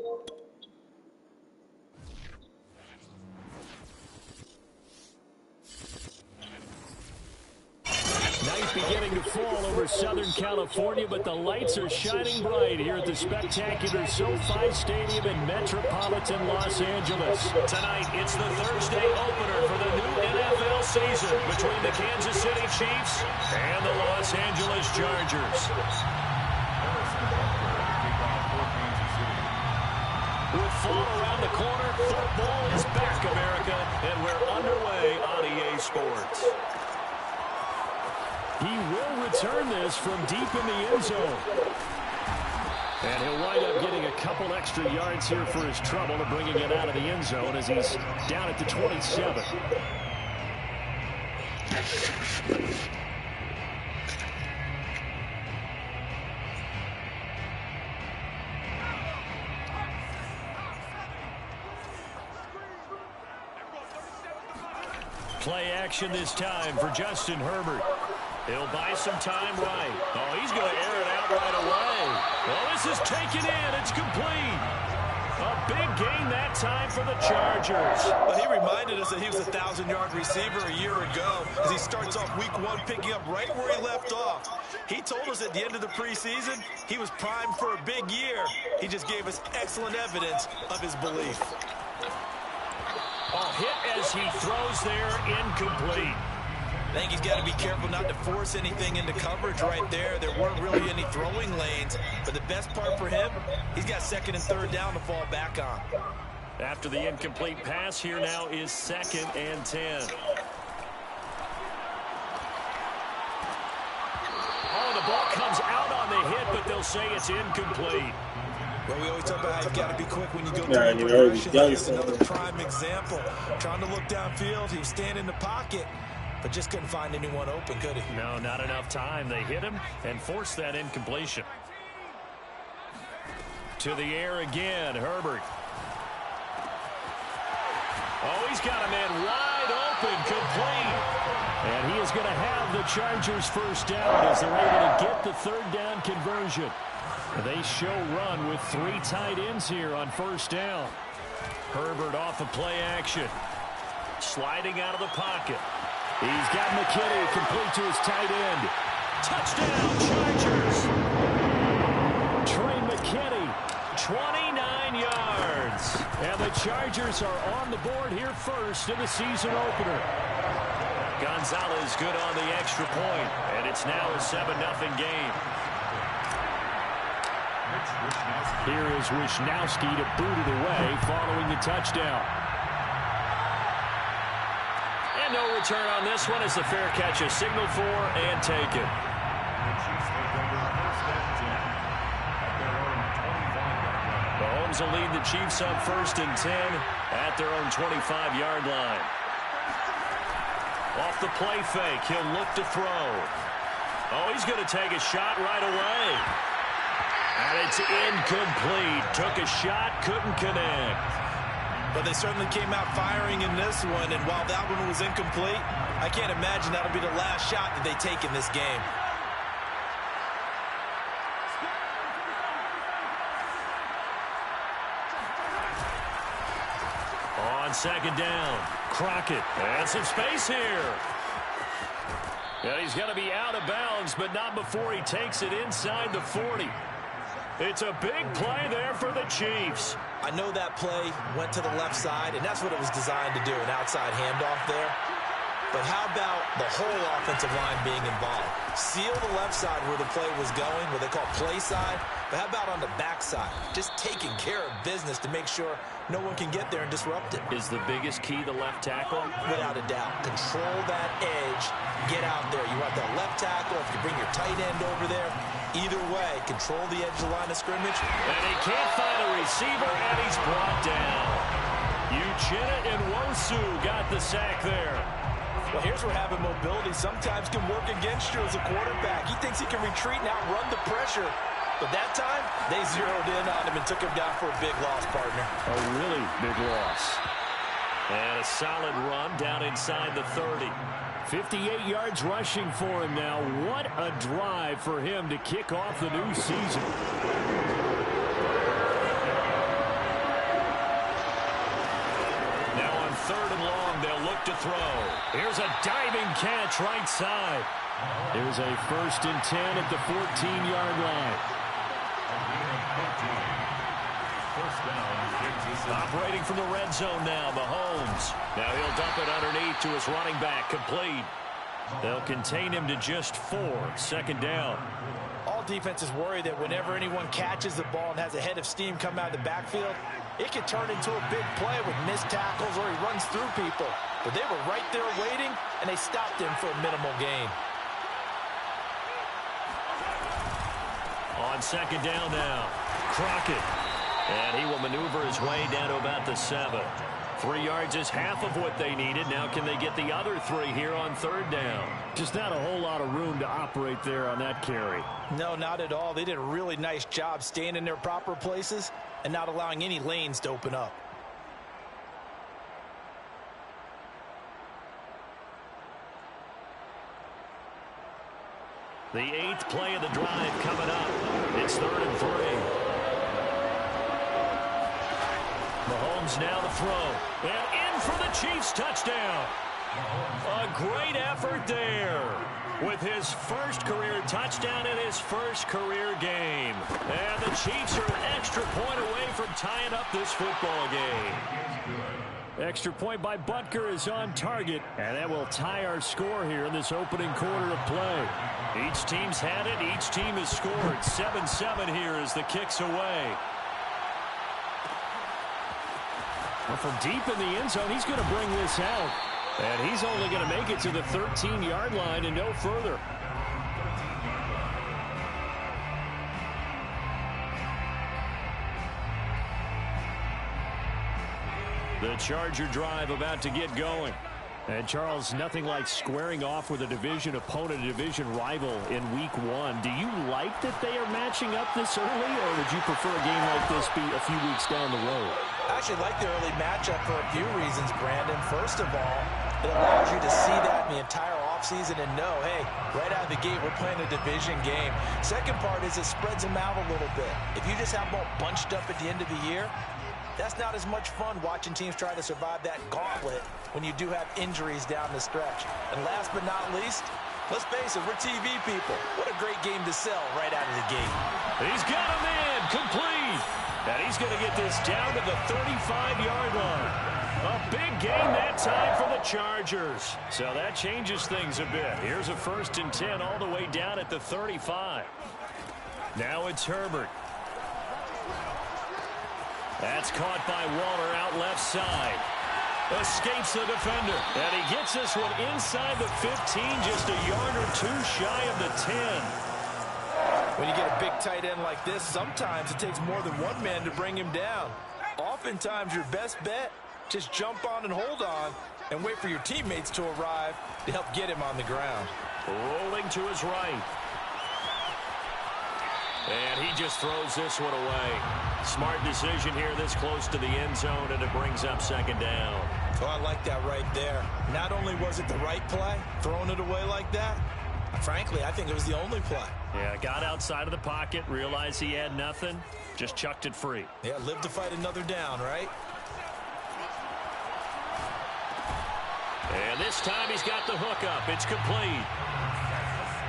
Night beginning to fall over Southern California, but the lights are shining bright here at the spectacular SoFi Stadium in metropolitan Los Angeles. Tonight, it's the Thursday opener for the new NFL season between the Kansas City Chiefs and the Los Angeles Chargers. With fall around the corner, football is back, America, and we're underway on EA Sports. He will return this from deep in the end zone. And he'll wind up getting a couple extra yards here for his trouble of bringing it out of the end zone as he's down at the 27. Play action this time for Justin Herbert. He'll buy some time right. Oh, he's going to air it out right away. Well, this is taken in. It's complete. A big gain that time for the Chargers. Well, he reminded us that he was a 1,000-yard receiver a year ago as he starts off week one picking up right where he left off. He told us at the end of the preseason he was primed for a big year. He just gave us excellent evidence of his belief. Oh, hit as he throws there, incomplete. I think he's got to be careful not to force anything into coverage right there. There weren't really any throwing lanes. But the best part for him, he's got second and third down to fall back on. After the incomplete pass, here now is 2nd and 10. Oh, the ball comes out on the hit, but they'll say it's incomplete. Well, we always talk about how you've got to be quick when you go through the progression. Here's another prime example. Trying to look downfield, he was standing in the pocket. But just couldn't find anyone open, could he? No, not enough time. They hit him and forced that incompletion. To the air again, Herbert. Oh, he's got a man wide open, complete. And he is going to have the Chargers first down as they're able to get the third down conversion. They show run with 3 tight ends here on first down. Herbert off of play action. Sliding out of the pocket. He's got McKinney complete to his tight end. Touchdown, Chargers. Trey McKinney, 29 yards. And the Chargers are on the board here first in the season opener. Gonzalez good on the extra point, and it's now a 7-0 game. Here is Wishnowski to boot it away following the touchdown. And no return on this one as the fair catch is signaled for and taken. Mahomes will lead the Chiefs on 1st and 10 at their own 25-yard line. Off the play fake, he'll look to throw. Oh, he's going to take a shot right away. And it's incomplete. Took a shot, couldn't connect. But they certainly came out firing in this one, and while that one was incomplete, I can't imagine that'll be the last shot that they take in this game. On 2nd down, Crockett and some space here. And he's going to be out of bounds, but not before he takes it inside the 40. It's a big play there for the Chiefs. I know that play went to the left side, and that's what it was designed to do, an outside handoff there. But how about the whole offensive line being involved? Seal the left side where the play was going, what they call play side. But how about on the back side? Just taking care of business to make sure no one can get there and disrupt it. Is the biggest key the left tackle? Without a doubt. Control that edge. Get out there. You want that left tackle. If you bring your tight end over there, either way, control the edge of the line of scrimmage. And he can't find a receiver, and he's brought down. Uchenna Nwosu got the sack there. Well, here's where having mobility sometimes can work against you as a quarterback. He thinks he can retreat and outrun the pressure. But that time, they zeroed in on him and took him down for a big loss, partner. A really big loss. And a solid run down inside the 30. 58 yards rushing for him now. What a drive for him to kick off the new season. throw. Here's a diving catch right side. Here's a 1st and 10 at the 14-yard line. Operating from the red zone now, Mahomes. Now he'll dump it underneath to his running back, complete. They'll contain him to just 4, 2nd down. All defenses worry that whenever anyone catches the ball and has a head of steam come out of the backfield, it can turn into a big play with missed tackles or he runs through people. But they were right there waiting, and they stopped him for a minimal gain. On 2nd down now, Crockett. And he will maneuver his way down to about the 7. 3 yards is half of what they needed. Now can they get the other 3 here on 3rd down? Just not a whole lot of room to operate there on that carry. No, not at all. They did a really nice job staying in their proper places and not allowing any lanes to open up. The 8th play of the drive coming up. It's 3rd and 3. Mahomes now to throw. And in for the Chiefs touchdown. A great effort there with his first career touchdown in his first career game. And the Chiefs are an extra point away from tying up this football game. Extra point by Butker is on target, and that will tie our score here in this opening quarter of play. Each team's had it. Each team has scored. 7-7 here as the kick's away. Well, from deep in the end zone, he's going to bring this out. And he's only going to make it to the 13-yard line and no further. The Charger drive about to get going. And, Charles, nothing like squaring off with a division opponent, a division rival in Week 1. Do you like that they are matching up this early, or would you prefer a game like this be a few weeks down the road? I actually like the early matchup for a few reasons, Brandon. First of all, it allows you to see that in the entire offseason and know, hey, right out of the gate, we're playing a division game. Second part is it spreads them out a little bit. If you just have them all bunched up at the end of the year, that's not as much fun watching teams try to survive that gauntlet when you do have injuries down the stretch. And last but not least, let's face it, we're TV people. What a great game to sell right out of the gate. He's got him in, complete. And he's going to get this down to the 35-yard line. A big game that time for the Chargers. So that changes things a bit. Here's a 1st and 10 all the way down at the 35. Now it's Herbert. That's caught by Waller out left side. Escapes the defender. And he gets this one inside the 15, just a yard or 2 shy of the 10. When you get a big tight end like this, sometimes it takes more than one man to bring him down. Oftentimes, your best bet, just jump on and hold on and wait for your teammates to arrive to help get him on the ground. Rolling to his right. And he just throws this one away. Smart decision here this close to the end zone, and it brings up 2nd down. Oh, I like that right there. Not only was it the right play, throwing it away like that, frankly, I think it was the only play. Yeah, got outside of the pocket, realized he had nothing, just chucked it free. Yeah, live to fight another down, right? And this time he's got the hook up. It's complete.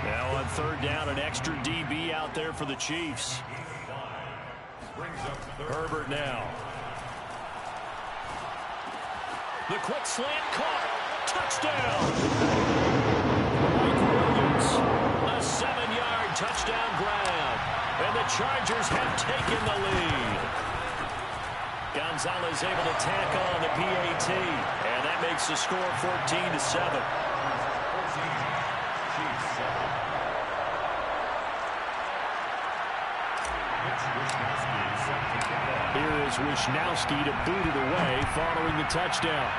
Now on 3rd down, an extra DB out there for the Chiefs. Herbert now. The quick slant caught. Touchdown! Mike Williams. A 7-yard touchdown grab. And the Chargers have taken the lead. Gonzalez able to tack on the PAT. And that makes the score 14-7. Here is Wishnowsky to boot it away following the touchdown.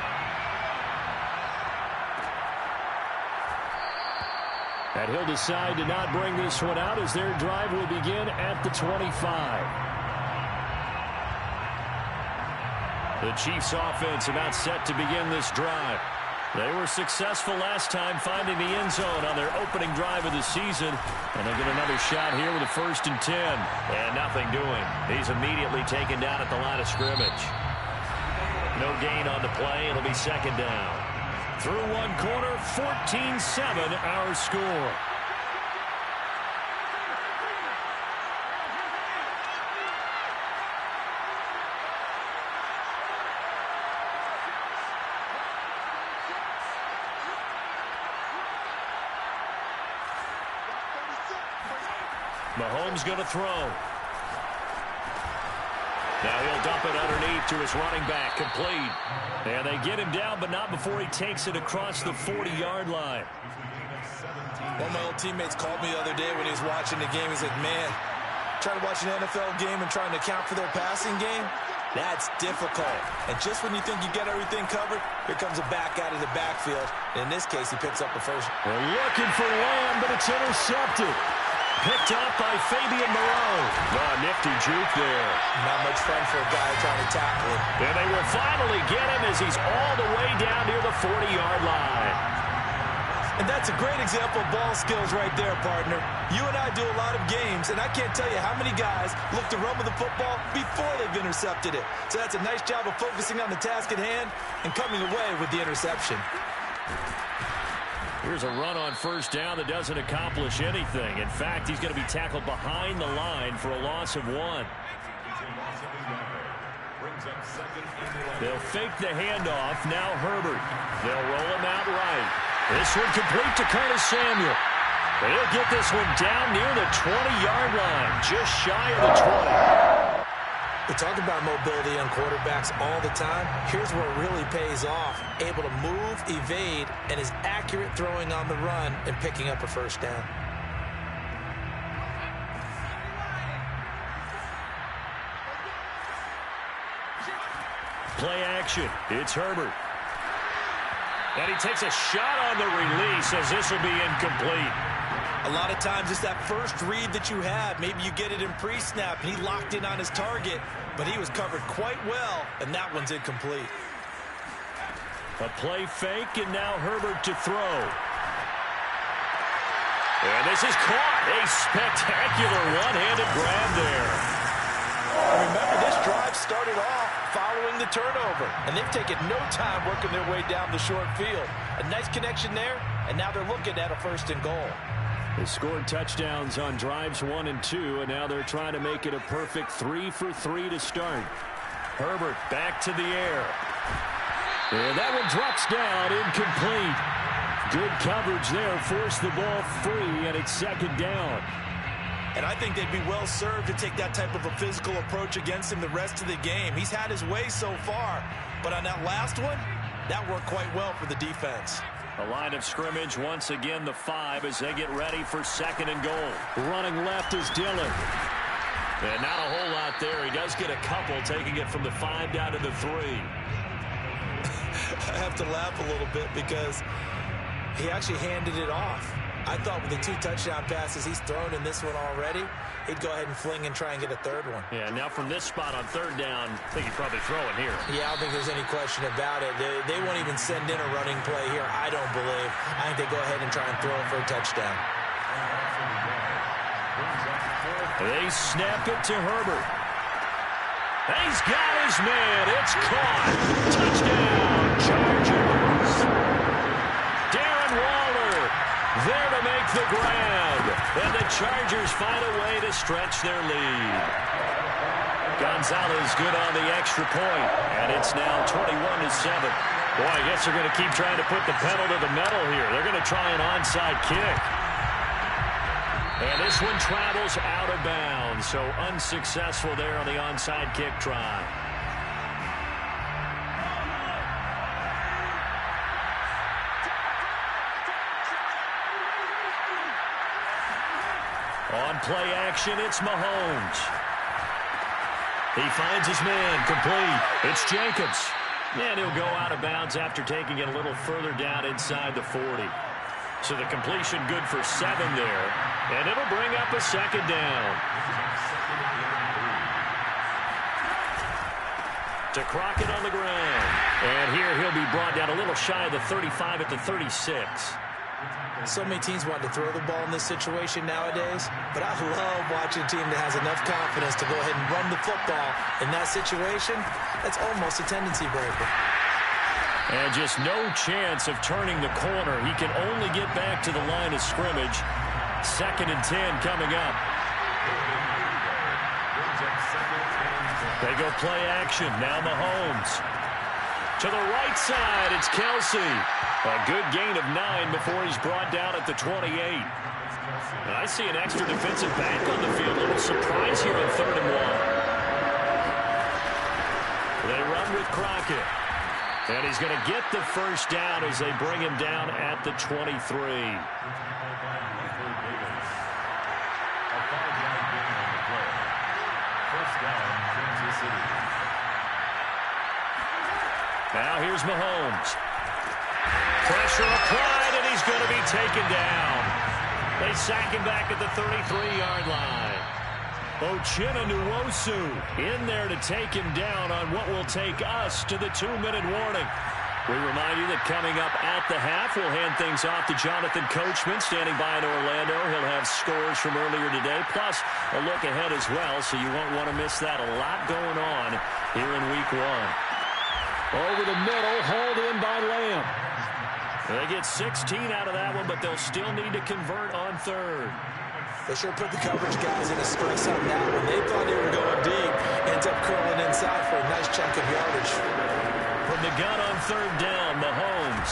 And he'll decide to not bring this one out as their drive will begin at the 25. The Chiefs offense about set to begin this drive. They were successful last time finding the end zone on their opening drive of the season. And they'll get another shot here with a 1st and 10. And nothing doing. He's immediately taken down at the line of scrimmage. No gain on the play. It'll be 2nd down. Through one quarter, 14-7 our score. Mahomes going to throw. Now he'll dump it underneath to his running back, complete. And they get him down, but not before he takes it across the 40-yard line. One of my old teammates called me the other day when he was watching the game. He's like, man, trying to watch an NFL game and trying to account for their passing game, that's difficult. And just when you think you get everything covered, here comes a back out of the backfield. And in this case, he picks up the first. They're looking for Lamb, but it's intercepted. Picked up by Fabian Moreau. Oh, nifty juke there. Not much fun for a guy trying to tackle him. And they will finally get him as he's all the way down near the 40-yard line. And that's a great example of ball skills right there, partner. You and I do a lot of games, and I can't tell you how many guys look to run with the football before they've intercepted it. So that's a nice job of focusing on the task at hand and coming away with the interception. Here's a run on first down that doesn't accomplish anything. In fact, he's going to be tackled behind the line for a loss of 1. They'll fake the handoff. Now Herbert. They'll roll him out right. This one complete to Curtis Samuel. He'll get this one down near the 20-yard line, just shy of the 20. We talk about mobility on quarterbacks all the time. Here's where it really pays off. Able to move, evade, and is accurate throwing on the run and picking up a first down. Play action. It's Herbert. And he takes a shot on the release as this will be incomplete. A lot of times it's that first read that you have. Maybe you get it in pre-snap, and he locked in on his target, but he was covered quite well, and that one's incomplete. A play fake, and now Herbert to throw. And this is caught. A spectacular one-handed grab there. Remember, this drive started off following the turnover, and they've taken no time working their way down the short field. A nice connection there, and now they're looking at a first and goal. They scored touchdowns on drives 1 and 2, and now they're trying to make it a perfect 3 for 3 to start. Herbert back to the air. And that one drops down, incomplete. Good coverage there, forced the ball free, and it's second down. And I think they'd be well served to take that type of a physical approach against him the rest of the game. He's had his way so far, but on that last one, that worked quite well for the defense. A line of scrimmage once again, the 5 as they get ready for second and goal. Running left is Dillon. And not a whole lot there. He does get a couple, taking it from the 5 down to the 3. I have to laugh a little bit because he actually handed it off. I thought with the 2 touchdown passes he's thrown in this one already, he'd go ahead and fling and try and get a third one. Yeah, now from this spot on third down, I think he'd probably throw it here. Yeah, I don't think there's any question about it. They won't even send in a running play here, I don't believe. I think they go ahead and try and throw it for a touchdown. They snap it to Herbert. He's got his man. It's caught. Touchdown, Chargers. Darren Waller there to make the grab. And the Chargers find a way to stretch their lead. Gonzalez good on the extra point. And it's now 21-7. Boy, I guess they're going to keep trying to put the pedal to the metal here. They're going to try an onside kick. And this one travels out of bounds, so unsuccessful there on the onside kick try. On play action, it's Mahomes. He finds his man, complete. It's Jacobs. And he'll go out of bounds after taking it a little further down inside the 40. So the completion good for 7 there. And it'll bring up a second down. To Crockett on the ground. And here he'll be brought down a little shy of the 35 at the 36. So many teams want to throw the ball in this situation nowadays, but I love watching a team that has enough confidence to go ahead and run the football in that situation. That's almost a tendency breaker. And just no chance of turning the corner. He can only get back to the line of scrimmage. 2nd and 10 coming up. They go play action. Now Mahomes. To the right side, it's Kelsey. A good gain of 9 before he's brought down at the 28. And I see an extra defensive back on the field. A little surprise here on 3rd and 1. They run with Crockett. And he's going to get the first down as they bring him down at the 23. Now here's Mahomes. Pressure applied, and he's going to be taken down. They sack him back at the 33-yard line. Uchenna Nwosu in there to take him down on what will take us to the 2-minute warning. We remind you that coming up at the half, we'll hand things off to Jonathan Coachman standing by in Orlando. He'll have scores from earlier today, plus a look ahead as well, so you won't want to miss that. A lot going on here in Week 1. Over the middle, hauled in by Lamb. They get 16 out of that one, but they'll still need to convert on 3rd. They sure put the coverage guys in a stress on that one. They thought they were going deep. Ends up curling inside for a nice chunk of yardage. From the gun on 3rd down, Mahomes.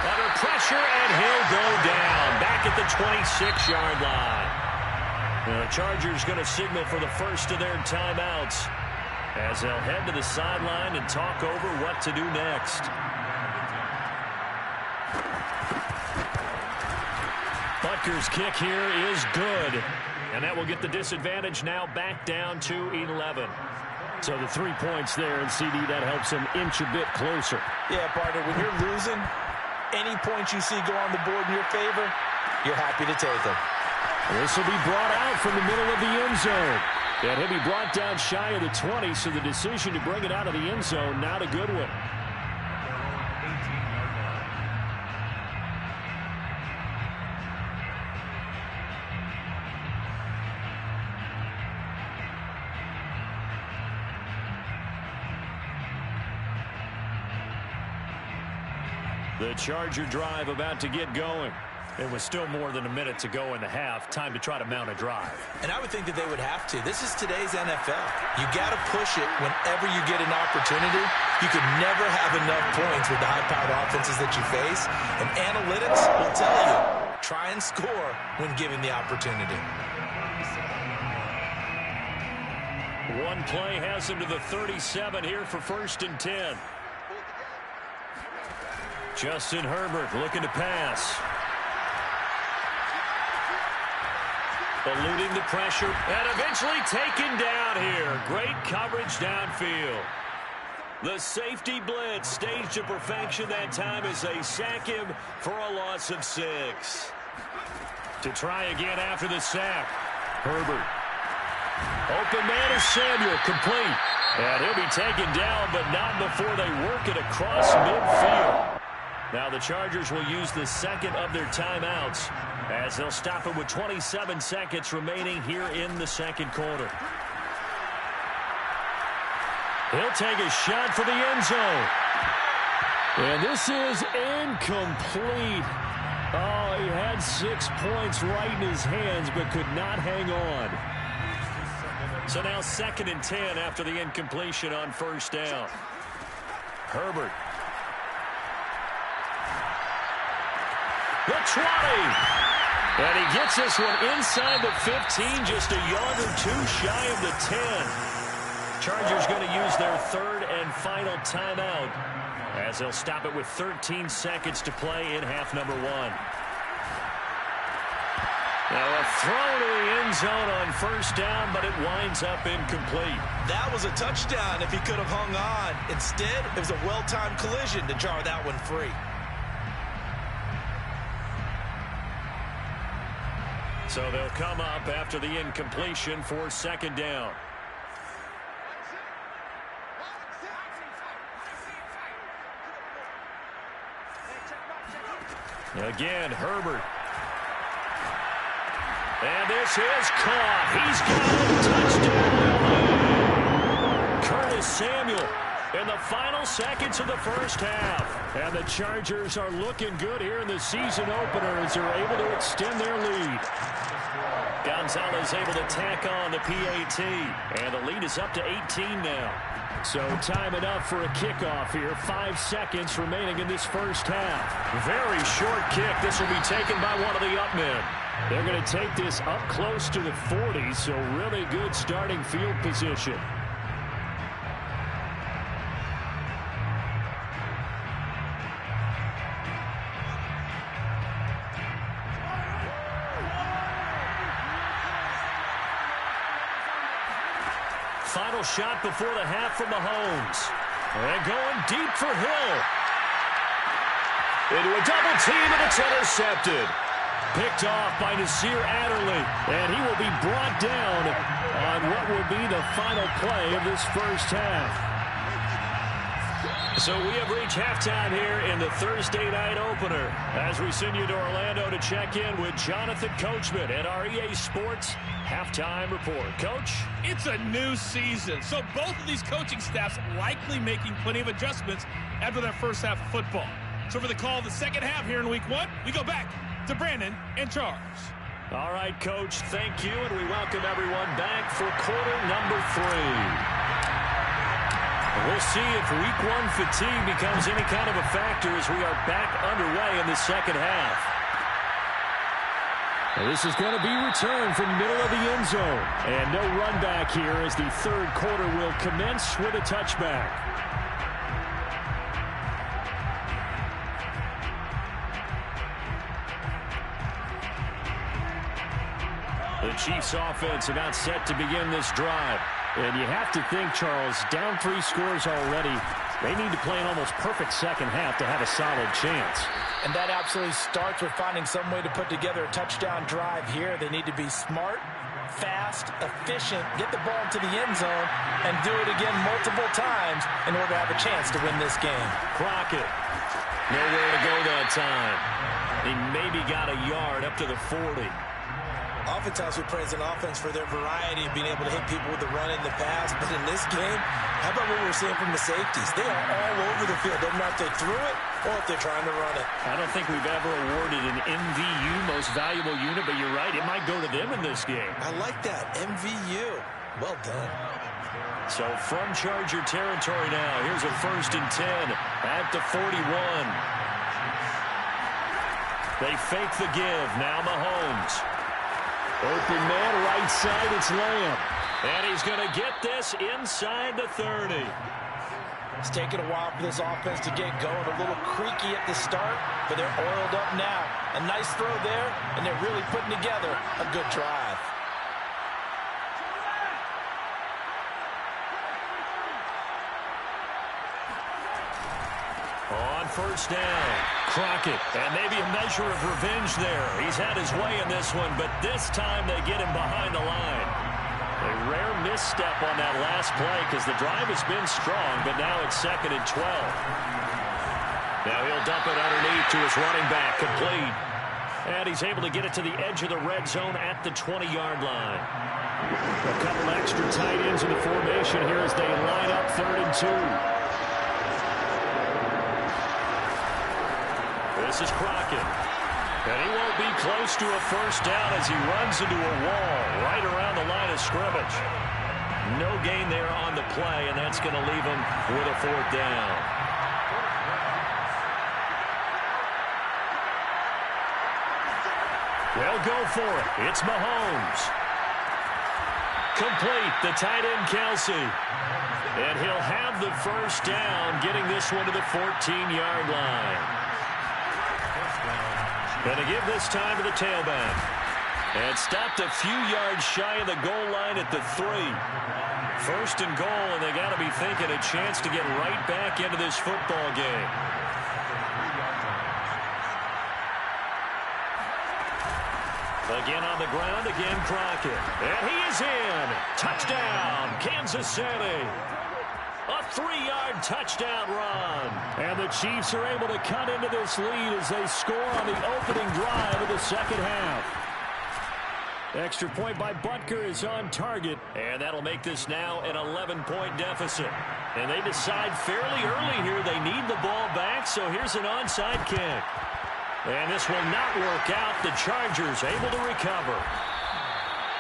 Under pressure, and he'll go down. Back at the 26-yard line. The Chargers going to signal for the first of their timeouts as they'll head to the sideline and talk over what to do next. Butker's kick here is good. And that will get the disadvantage now back down to 11. So the 3 points there, and CD, that helps him inch a bit closer. Yeah, partner, when you're losing, any points you see go on the board in your favor, you're happy to take them. This will be brought out from the middle of the end zone. And he'll be brought down shy of the 20, so the decision to bring it out of the end zone, not a good one. The Charger drive about to get going. It was still more than a minute to go in the half. Time to try to mount a drive. And I would think that they would have to. This is today's NFL. You got to push it whenever you get an opportunity. You could never have enough points with the high-powered offenses that you face. And analytics will tell you, try and score when given the opportunity. One play has him to the 37 here for 1st and 10. Justin Herbert looking to pass. Eluding the pressure and eventually taken down here. Great coverage downfield. The safety blitz staged to perfection that time as they sack him for a loss of 6. To try again after the sack. Herbert. Open man is Samuel, complete. And he'll be taken down, but not before they work it across midfield. Now the Chargers will use the second of their timeouts as they'll stop it with 27 seconds remaining here in the second quarter. He'll take a shot for the end zone. And this is incomplete. Oh, he had 6 points right in his hands but could not hang on. So now 2nd and 10 after the incompletion on 1st down. Herbert. The 20. And he gets this one inside the 15, just a yard or 2 shy of the 10. Chargers going to use their 3rd and final timeout as they'll stop it with 13 seconds to play in half number 1. Now a throw to the end zone on 1st down, but it winds up incomplete. That was a touchdown if he could have hung on. Instead, it was a well-timed collision to jar that one free. So they'll come up after the incompletion for 2nd down. Again, Herbert. And this is caught. He's got a touchdown. Curtis Samuel in the final seconds of the first half. And the Chargers are looking good here in the season opener as they're able to extend their lead. Gonzalez able to tack on the PAT. And the lead is up to 18 now. So time enough for a kickoff here. 5 seconds remaining in this first half. Very short kick. This will be taken by one of the up men. They're going to take this up close to the 40, so really good starting field position. Final shot before the half from Mahomes. And going deep for Hill. Into a double team, and it's intercepted. Picked off by Nasir Adderley. And he will be brought down on what will be the final play of this first half. So we have reached halftime here in the Thursday night opener as we send you to Orlando to check in with Jonathan Coachman at our EA Sports Halftime Report. Coach? It's a new season, so both of these coaching staffs likely making plenty of adjustments after that first half of football. So for the call of the second half here in Week 1, we go back to Brandon and Charles. All right, Coach, thank you, and we welcome everyone back for quarter number 3. We'll see if Week 1 fatigue becomes any kind of a factor as we are back underway in the second half. And this is going to be returned from middle of the end zone. And no run back here as the third quarter will commence with a touchback. The Chiefs offense about set to begin this drive. And you have to think, Charles, down 3 scores already. They need to play an almost perfect second half to have a solid chance. And that absolutely starts with finding some way to put together a touchdown drive here. They need to be smart, fast, efficient, get the ball to the end zone, and do it again multiple times in order to have a chance to win this game. Crockett, nowhere to go that time. He maybe got a yard up to the 40. Oftentimes we praise an offense for their variety of being able to hit people with the run in the pass, but in this game, how about what we're seeing from the safeties? They are all over the field. Doesn't matter if they threw it or if they're trying to run it. I don't think we've ever awarded an MVU, most valuable unit, but you're right, it might go to them in this game. I like that, MVU. Well done. So from Charger territory now, here's a 1st and 10 at the 41. They fake the give, now Mahomes. Open man, right side, it's Lamb. And he's going to get this inside the 30. It's taken a while for this offense to get going. A little creaky at the start, but they're oiled up now. A nice throw there, and they're really putting together a good drive. On 1st down, Crockett, and maybe a measure of revenge there. He's had his way in this one, but this time they get him behind the line. A rare misstep on that last play because the drive has been strong, but now it's 2nd and 12. Now he'll dump it underneath to his running back, complete. And he's able to get it to the edge of the red zone at the 20-yard line. A couple extra tight ends in the formation here as they line up 3rd and 2. This is Crockett. And he won't be close to a 1st down as he runs into a wall right around the line of scrimmage. No gain there on the play, and that's going to leave him with a 4th down. They'll go for it. It's Mahomes. Complete, the tight end Kelsey. And he'll have the 1st down, getting this one to the 14-yard line. Going to give this time to the tailback. And stopped a few yards shy of the goal line at the 3. 1st and goal, and they got to be thinking a chance to get right back into this football game. Again on the ground, again Crockett. And he is in. Touchdown, Kansas City. A 3-yard touchdown run. And the Chiefs are able to cut into this lead as they score on the opening drive of the second half. Extra point by Butker is on target, and that'll make this now an 11-point deficit. And they decide fairly early here they need the ball back, so here's an onside kick. And this will not work out. The Chargers able to recover.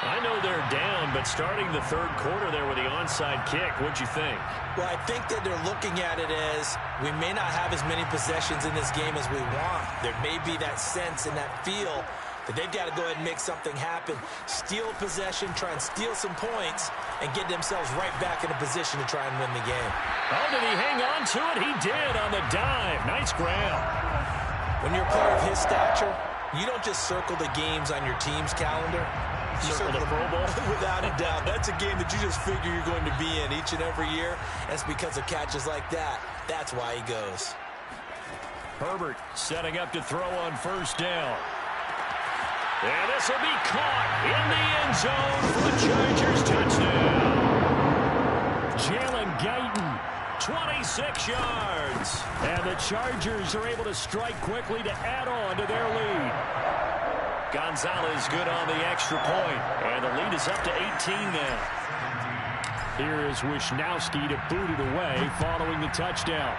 I know they're down, but starting the third quarter there with the onside kick, what'd you think? Well, I think that they're looking at it as we may not have as many possessions in this game as we want. There may be that sense and that feel that they've got to go ahead and make something happen, steal a possession, try and steal some points, and get themselves right back in a position to try and win the game. Oh, did he hang on to it? He did on the dive. Nice grab. When you're a player of his stature, you don't just circle the games on your team's calendar. You circle the Pro Bowl? Without a doubt. That's a game that you just figure you're going to be in each and every year. That's because of catches like that. That's why he goes. Herbert setting up to throw on first down. And this will be caught in the end zone for the Chargers touchdown. Jalen Guyton, 26 yards. And the Chargers are able to strike quickly to add on to their lead. Gonzalez good on the extra point. And the lead is up to 18 now. Here is Wisnowski to boot it away following the touchdown.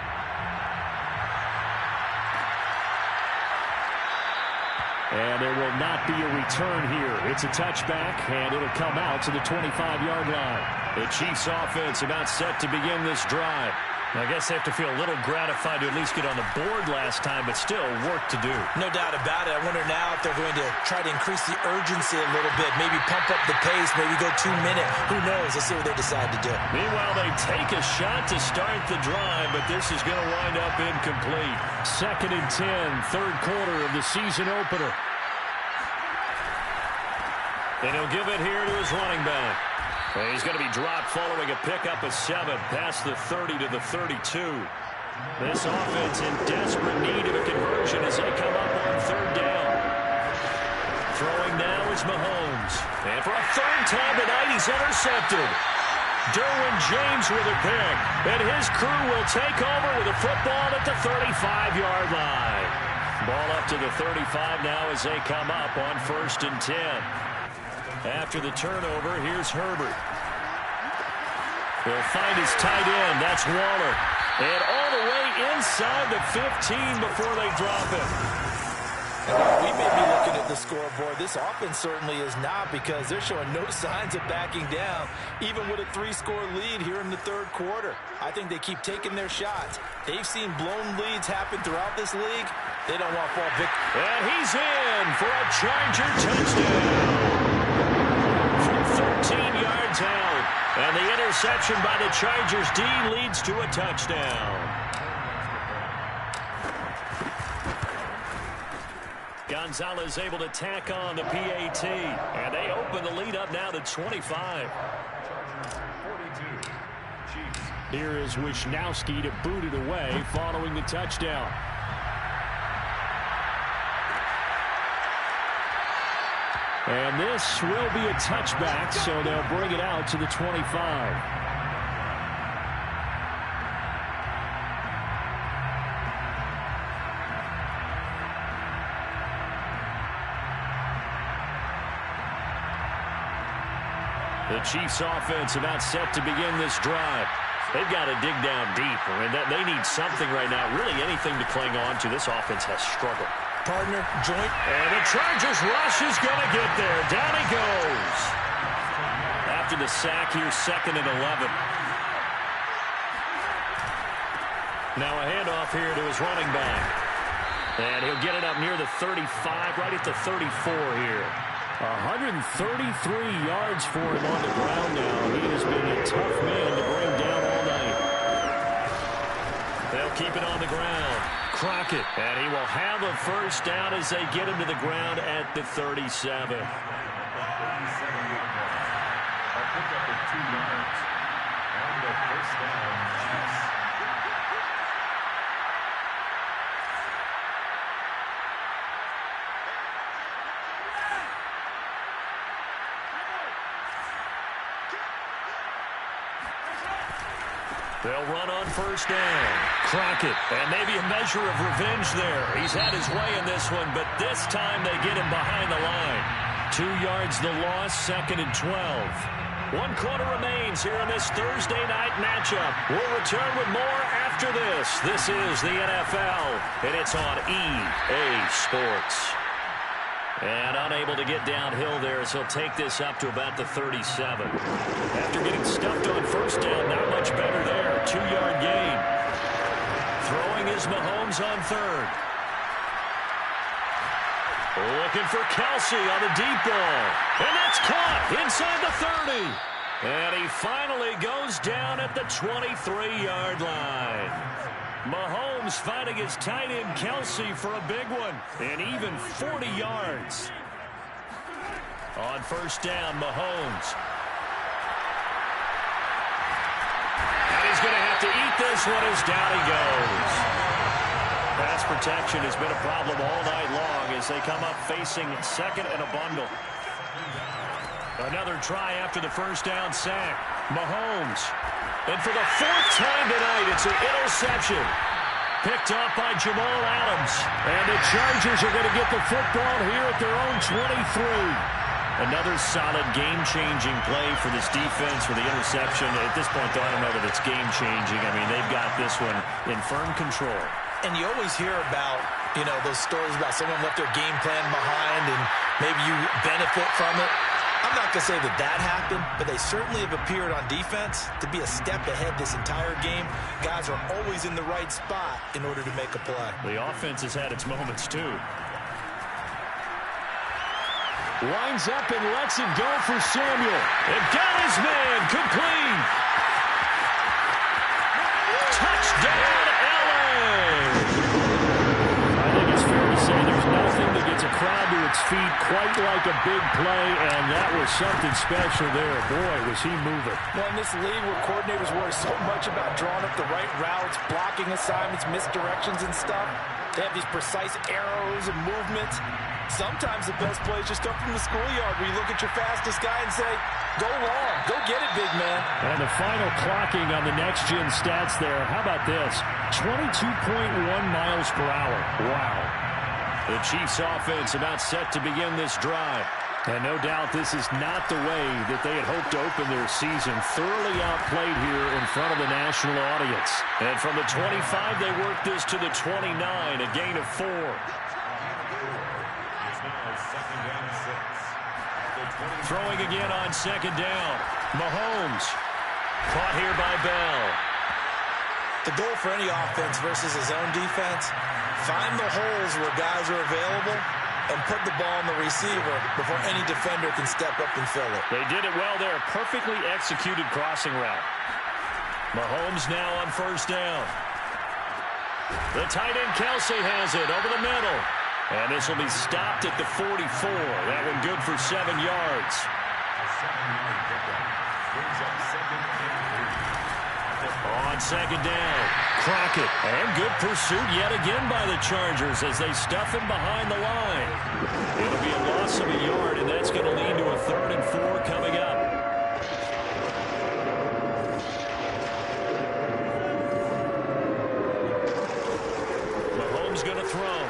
And there will not be a return here. It's a touchback, and it'll come out to the 25-yard line. The Chiefs offense about set to begin this drive. I guess they have to feel a little gratified to at least get on the board last time, but still work to do. No doubt about it. I wonder now if they're going to try to increase the urgency a little bit, maybe pump up the pace, maybe go 2-minute. Who knows? Let's see what they decide to do. Meanwhile, they take a shot to start the drive, but this is going to wind up incomplete. 2nd and 10, third quarter of the season opener. And he'll give it here to his running back. And he's going to be dropped following a pickup of 7 past the 30 to the 32. This offense in desperate need of a conversion as they come up on third down. Throwing now is Mahomes. And for a third time tonight, he's intercepted. Derwin James with a pick. And his crew will take over with a football at the 35-yard line. Ball up to the 35 now as they come up on 1st and 10. After the turnover, here's Herbert. He'll find his tight end. That's Waller. And all the way inside the 15 before they drop it. We may be looking at the scoreboard. This offense certainly is not, because they're showing no signs of backing down, even with a 3-score lead here in the third quarter. I think they keep taking their shots. They've seen blown leads happen throughout this league. They don't want to fall victim. And he's in for a Charger touchdown. 13 yards out. And the interception by the Chargers D leads to a touchdown. Gonzalez able to tack on the PAT. And they open the lead up now to 25. 42. Chiefs. Here is Wisnowski to boot it away following the touchdown. And this will be a touchback, so they'll bring it out to the 25. The Chiefs offense about set to begin this drive. They've got to dig down deep. I mean, they need something right now, really anything to cling on to. This offense has struggled. Partner, joint. And the Chargers rush is going to get there. Down he goes. After the sack here, 2nd and 11. Now a handoff here to his running back. And he'll get it up near the 35, right at the 34 here. 133 yards for him on the ground now. He has been a tough man to bring down all night. They'll keep it on the ground. Crockett, and he will have a first down as they get him to the ground at the 37. I'll pick up at 2 yards. And the first down, Chiefs. They'll run on first down. Crockett, and maybe a measure of revenge there. He's had his way in this one, but this time they get him behind the line. 2 yards the loss, 2nd and 12. 1 quarter remains here in this Thursday night matchup. We'll return with more after this. This is the NFL, and it's on EA Sports. And unable to get downhill there as he'll take this up to about the 37. After getting stuffed on first down, not much better there. 2-yard gain. Throwing is Mahomes on third. Looking for Kelsey on the deep ball. And that's caught inside the 30. And he finally goes down at the 23-yard line. Mahomes finding his tight end Kelsey for a big one. And even 40 yards. On first down, Mahomes. And he's going to have to eat this one as down he goes. Pass protection has been a problem all night long as they come up facing second and a bundle. Another try after the first down sack. Mahomes. And for the 4th time tonight, it's an interception. Picked up by Jamal Adams. And the Chargers are going to get the football here at their own 23. Another solid game-changing play for this defense for the interception. At this point, though, I don't know that it's game-changing. I mean, they've got this one in firm control. And you always hear about, those stories about someone left their game plan behind and maybe you benefit from it. I'm not going to say that happened, but they certainly have appeared on defense to be a step ahead this entire game. Guys are always in the right spot in order to make a play. The offense has had its moments, too. Winds up and lets it go for Samuel. And got his man complete. Touchdown, LA. I think it's fair to say there's nothing that gets a crowd to its feet quite like a big play, and that was something special there. Boy, was he moving. Well, in this league where coordinators worry so much about drawing up the right routes, blocking assignments, misdirections and stuff, they have these precise arrows and movements. Sometimes the best plays just come from the schoolyard where you look at your fastest guy and say, go long, go get it, big man. And the final clocking on the next-gen stats there, how about this? 22.1 miles per hour. Wow. The Chiefs offense about set to begin this drive. And no doubt this is not the way that they had hoped to open their season. Thoroughly outplayed here in front of the national audience. And from the 25, they worked this to the 29, a gain of 4. Throwing again on second down. Mahomes. Caught here by Bell. The goal for any offense versus his own defense, find the holes where guys are available and put the ball on the receiver before any defender can step up and fill it. They did it well there. Perfectly executed crossing route. Mahomes now on first down. The tight end Kelsey has it over the middle. And this will be stopped at the 44. That one good for 7 yards. On second down, Crockett. And good pursuit yet again by the Chargers as they stuff him behind the line. It'll be a loss of a yard, and that's going to lead to a 3rd and 4 coming up. Mahomes going to throw.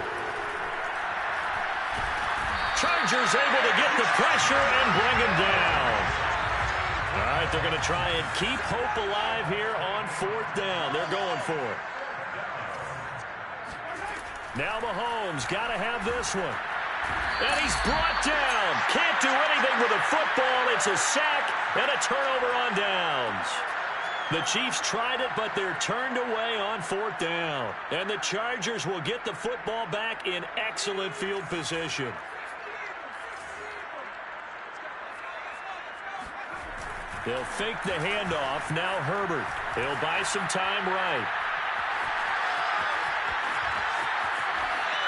Chargers able to get the pressure and bring him down. All right, they're going to try and keep hope alive here on 4th down. They're going for it. Now Mahomes got to have this one. And he's brought down. Can't do anything with a football. It's a sack and a turnover on downs. The Chiefs tried it, but they're turned away on 4th down. And the Chargers will get the football back in excellent field position. They'll fake the handoff. Now Herbert. He'll buy some time right.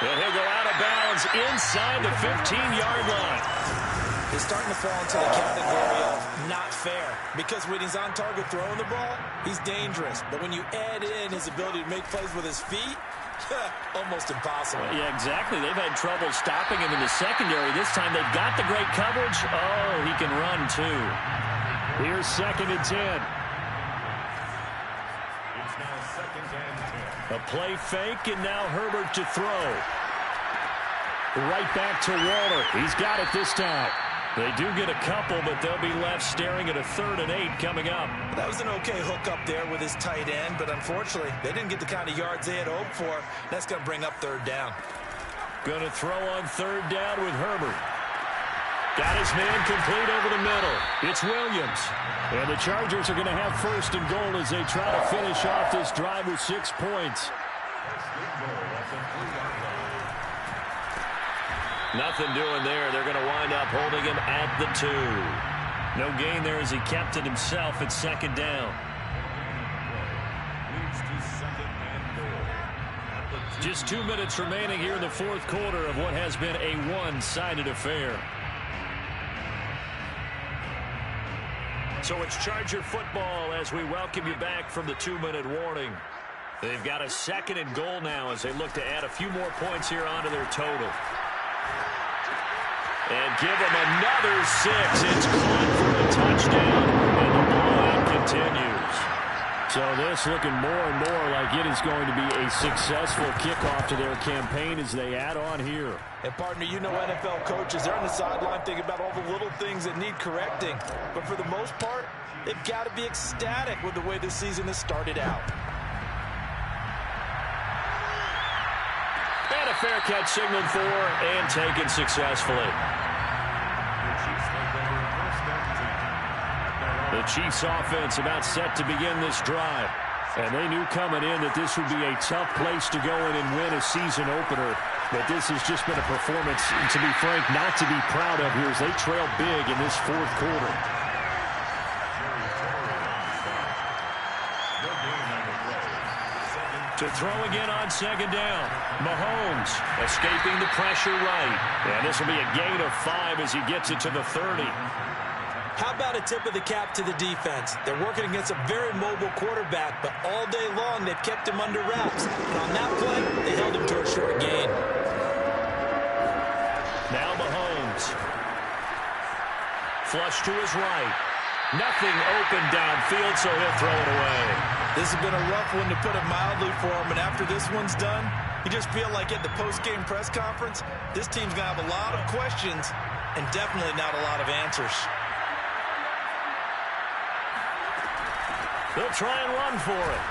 And he'll go out of bounds inside the 15-yard line. He's starting to fall into the category of not fair. Because when he's on target throwing the ball, he's dangerous. But when you add in his ability to make plays with his feet, almost impossible. Yeah, exactly. They've had trouble stopping him in the secondary. This time they've got the great coverage. Oh, he can run too. Here's 2nd and 10. A play fake, and now Herbert to throw. Right back to Waller. He's got it this time. They do get a couple, but they'll be left staring at a 3rd and 8 coming up. That was an okay hook up there with his tight end, but unfortunately, they didn't get the kind of yards they had hoped for. That's going to bring up 3rd down. Going to throw on 3rd down with Herbert. Got his man complete over the middle. It's Williams. And the Chargers are going to have 1st and goal as they try to finish off this drive with 6 points. Nothing doing there. They're going to wind up holding him at the 2. No gain there as he kept it himself at 2nd down. Just 2 minutes remaining here in the 4th quarter of what has been a one-sided affair. So it's Charger football as we welcome you back from the 2-minute warning. They've got a 2nd and goal now as they look to add a few more points here onto their total. And give them another 6. It's caught for a touchdown, and the blowout continues. So this looking more and more like it is going to be a successful kickoff to their campaign as they add on here. And partner, you know NFL coaches, they're on the sideline thinking about all the little things that need correcting. But for the most part, they've got to be ecstatic with the way this season has started out. And a fair catch signaled for and taken successfully. The Chiefs offense about set to begin this drive. And they knew coming in that this would be a tough place to go in and win a season opener. But this has just been a performance, to be frank, not to be proud of here as they trail big in this 4th quarter. To throw again on 2nd down. Mahomes escaping the pressure right. And this will be a gain of 5 as he gets it to the 30. How about a tip of the cap to the defense? They're working against a very mobile quarterback, but all day long they've kept him under wraps. And on that play, they held him to a short gain. Now Mahomes. Flush to his right. Nothing open downfield, so he'll throw it away. This has been a rough one to put it mildly for him, and after this one's done, you just feel like at the post-game press conference, this team's going to have a lot of questions and definitely not a lot of answers. They'll try and run for it.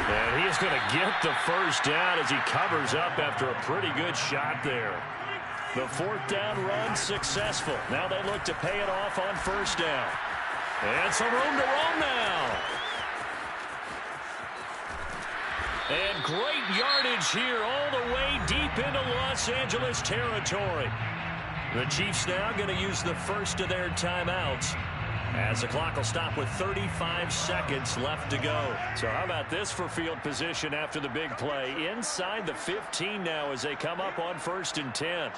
And he is going to get the 1st down as he covers up after a pretty good shot there. The 4th down run successful. Now they look to pay it off on 1st down. And some room to roam now. And great yardage here all the way deep into Los Angeles territory. The Chiefs now going to use the first of their timeouts, as the clock will stop with 35 seconds left to go. So how about this for field position after the big play? Inside the 15 now as they come up on 1st and 10.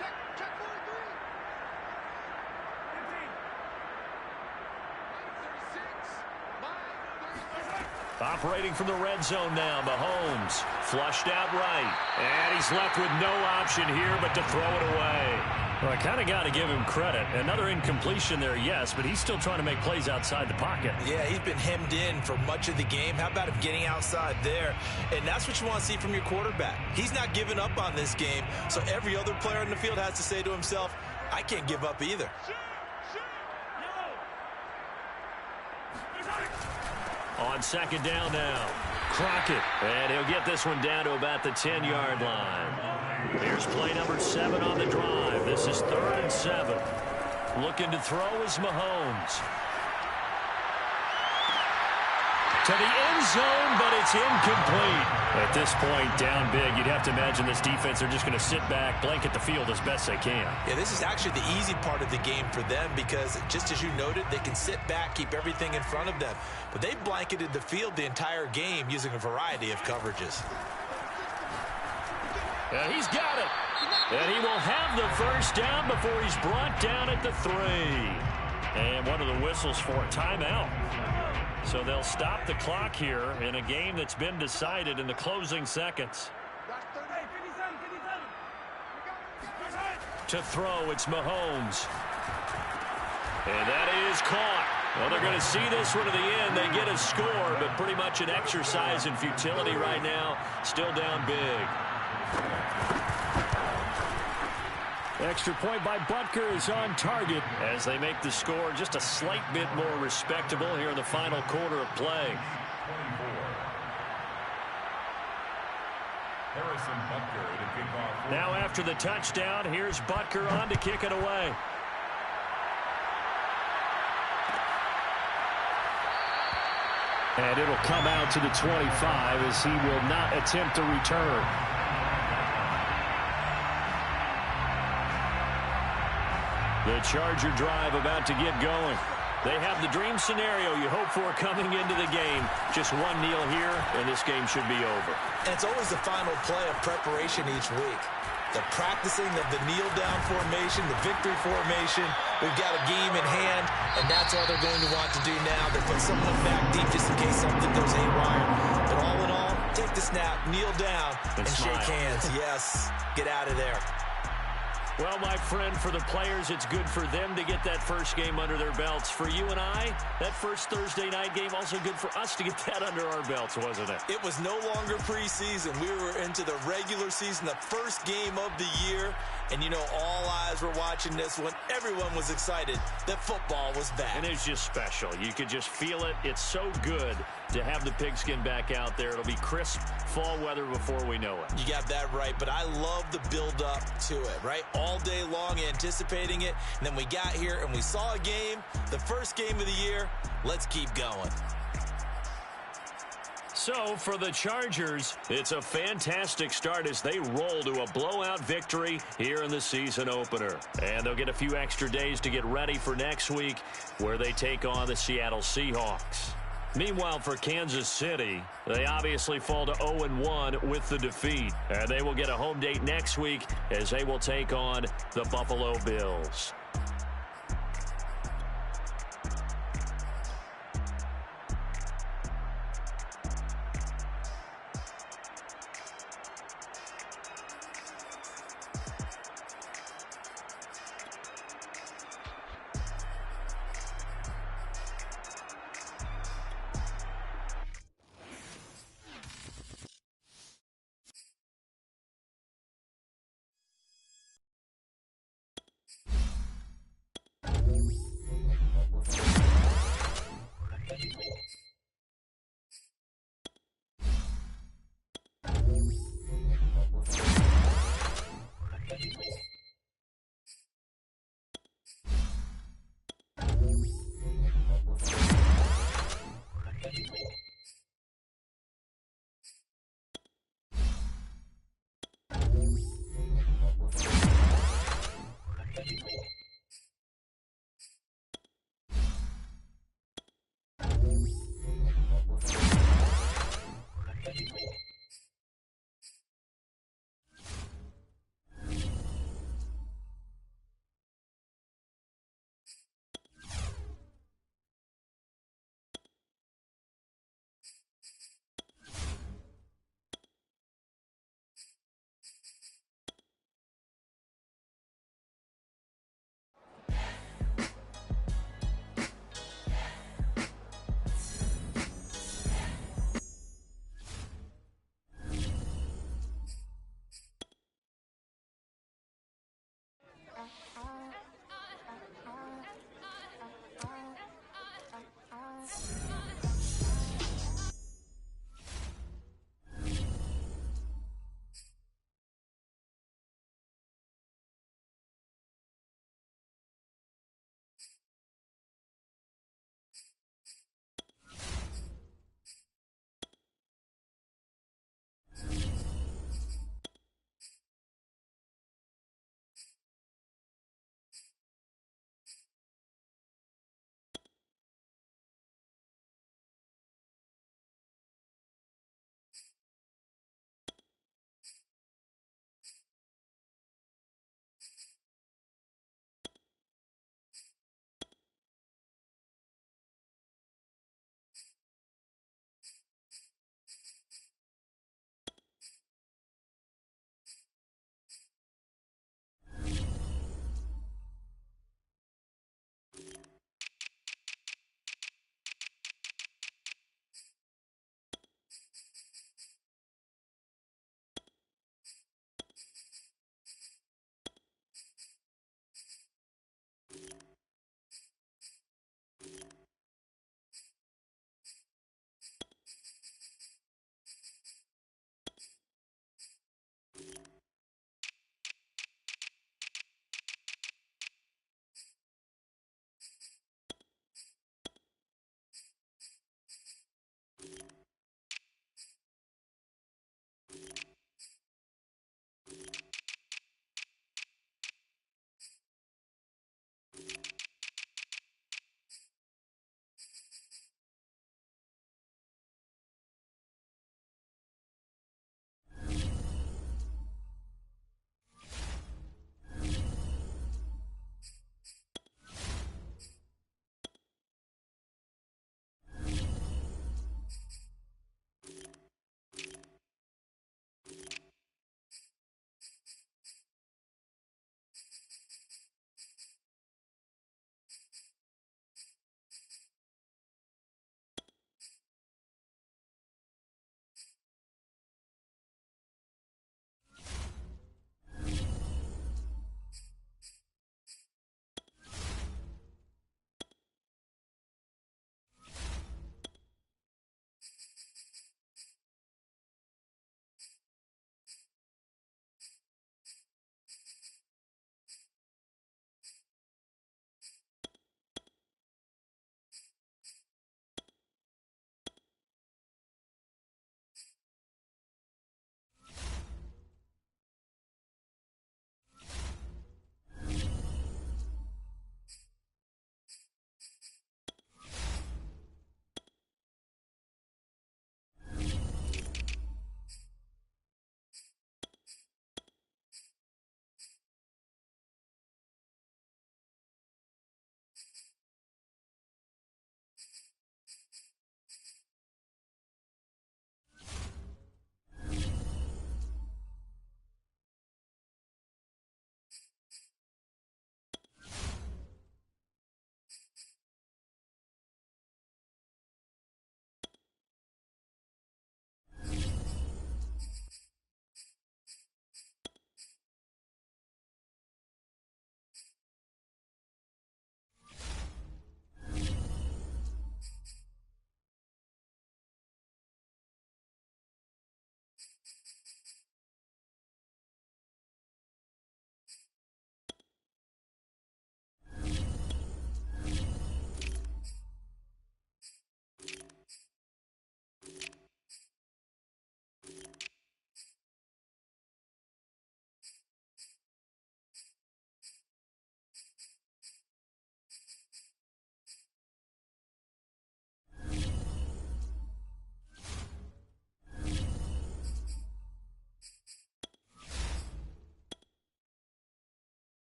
Operating from the red zone now, Mahomes flushed out right. And he's left with no option here but to throw it away. Well, I kind of got to give him credit. Another incompletion there, yes, but he's still trying to make plays outside the pocket. Yeah, he's been hemmed in for much of the game. How about him getting outside there? And that's what you want to see from your quarterback. He's not giving up on this game, so every other player in the field has to say to himself, I can't give up either. On 2nd down now, Crockett, and he'll get this one down to about the 10-yard line. Here's play number 7 on the drive. This is 3rd and 7. Looking to throw is Mahomes. To the end zone, but it's incomplete. At this point, down big, you'd have to imagine this defense are just going to sit back, blanket the field as best they can. Yeah, this is actually the easy part of the game for them because, just as you noted, they can sit back, keep everything in front of them. But they blanketed the field the entire game using a variety of coverages. And he's got it. And he will have the 1st down before he's brought down at the 3. And one of the whistles for a timeout. So they'll stop the clock here in a game that's been decided in the closing seconds. To throw, it's Mahomes. And that is caught. Well, they're going to see this one to the end. They get a score, but pretty much an exercise in futility right now. Still down big. Extra point by Butker is on target as they make the score just a slight bit more respectable here in the final quarter of play. Now after the touchdown, here's Butker on to kick it away. And it'll come out to the 25 as he will not attempt to return. The Charger drive about to get going. They have the dream scenario you hope for coming into the game. Just one kneel here, and this game should be over. And it's always the final play of preparation each week. The practicing of the kneel-down formation, the victory formation. We've got a game in hand, and that's all they're going to want to do now. They put someone back deep just in case something goes haywire. But all in all, take the snap, kneel down, and shake hands. Yes, get out of there. Well, my friend, for the players, it's good for them to get that first game under their belts. For you and I, that first Thursday night game, also good for us to get that under our belts, wasn't it? It was no longer preseason. We were into the regular season, the first game of the year. And, you know, all eyes were watching this when everyone was excited that football was back. And it's just special. You could just feel it. It's so good to have the pigskin back out there. It'll be crisp fall weather before we know it. You got that right, but I love the build-up to it, right? All day long anticipating it, and then we got here and we saw a game, the first game of the year. Let's keep going. So, for the Chargers, it's a fantastic start as they roll to a blowout victory here in the season opener. And they'll get a few extra days to get ready for next week where they take on the Seattle Seahawks. Meanwhile, for Kansas City, they obviously fall to 0-1 with the defeat. And they will get a home date next week as they will take on the Buffalo Bills.